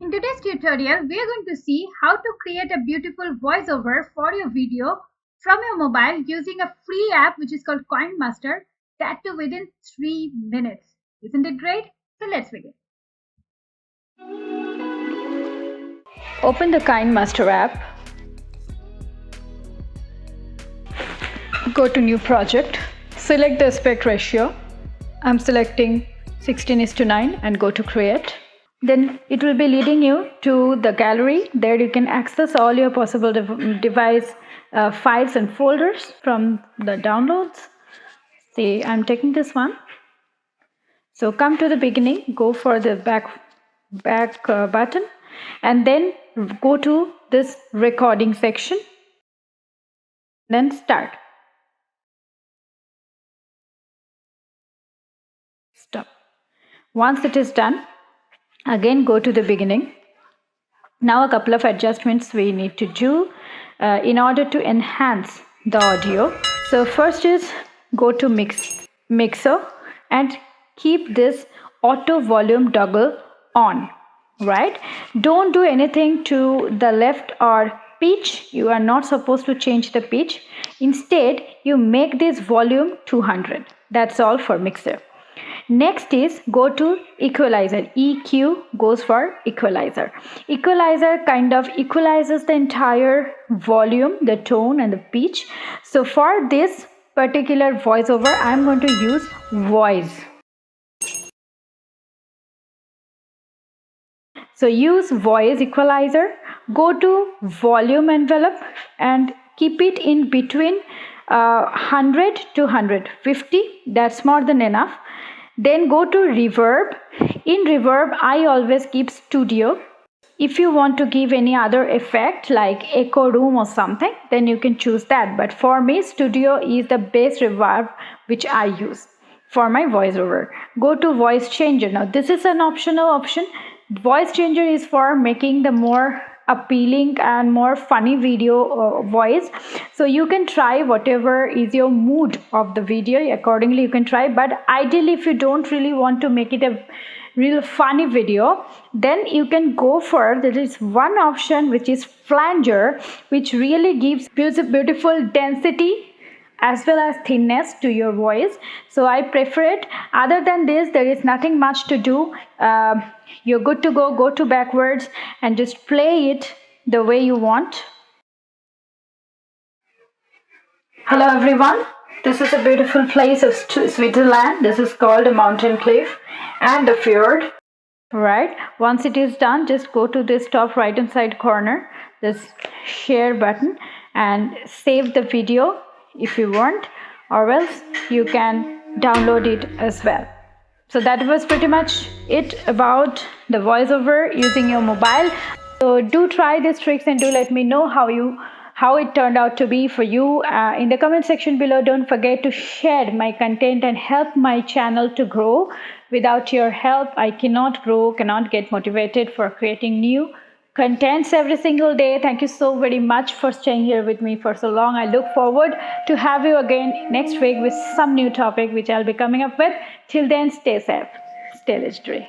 In today's tutorial, we are going to see how to create a beautiful voiceover for your video from your mobile using a free app which is called Kinemaster, that too within 3 minutes. Isn't it great? So let's begin. Open the Kinemaster app. Go to New Project. Select the aspect ratio. I'm selecting 16:9 and go to Create. Then it will be leading you to the gallery. There you can access all your possible device files and folders from the downloads. See, I'm taking this one. So come to the beginning, go for the back button, and then go to this recording section. Then start. Stop. Once it is done, again go to the beginning. Now a couple of adjustments we need to do in order to enhance the audio. So first is go to mixer and keep this auto volume toggle on, right? Don't do anything to the left or pitch. You are not supposed to change the pitch. Instead, you make this volume 200. That's all for mixer. Next is go to equalizer. EQ goes for equalizer. Equalizer kind of equalizes the entire volume, the tone and the pitch. So for this particular voiceover, I'm going to use voice. So use voice equalizer, go to volume envelope and keep it in between 100 to 150. That's more than enough. Then go to reverb. In reverb, I always keep studio. If you want to give any other effect like echo room or something, then you can choose that. But for me, studio is the best reverb which I use for my voiceover. Go to voice changer. Now this is an optional option. Voice changer is for making the more appealing and more funny video voice. So you can try whatever is your mood of the video. Accordingly you can try, but ideally if you don't really want to make it a real funny video, then you can go for, there is one option which is flanger, which really gives beautiful density as well as thinness to your voice. So I prefer it. Other than this, there is nothing much to do. You're good to go to backwards and just play it the way you want. Hello everyone, this is a beautiful place of Switzerland. This is called a mountain cliff and a fjord. Right, once it is done, just go to this top right hand side corner, this share button, and save the video if you want, or else you can download it as well. So that was pretty much it about the voiceover using your mobile. So do try these tricks and do let me know how it turned out to be for you in the comment section below. Don't forget to share my content and help my channel to grow. Without your help, I cannot grow, cannot get motivated for creating new contents every single day. Thank you so very much for staying here with me for so long. I look forward to have you again next week with some new topic which I'll be coming up with. Till then, stay safe, stay legendary.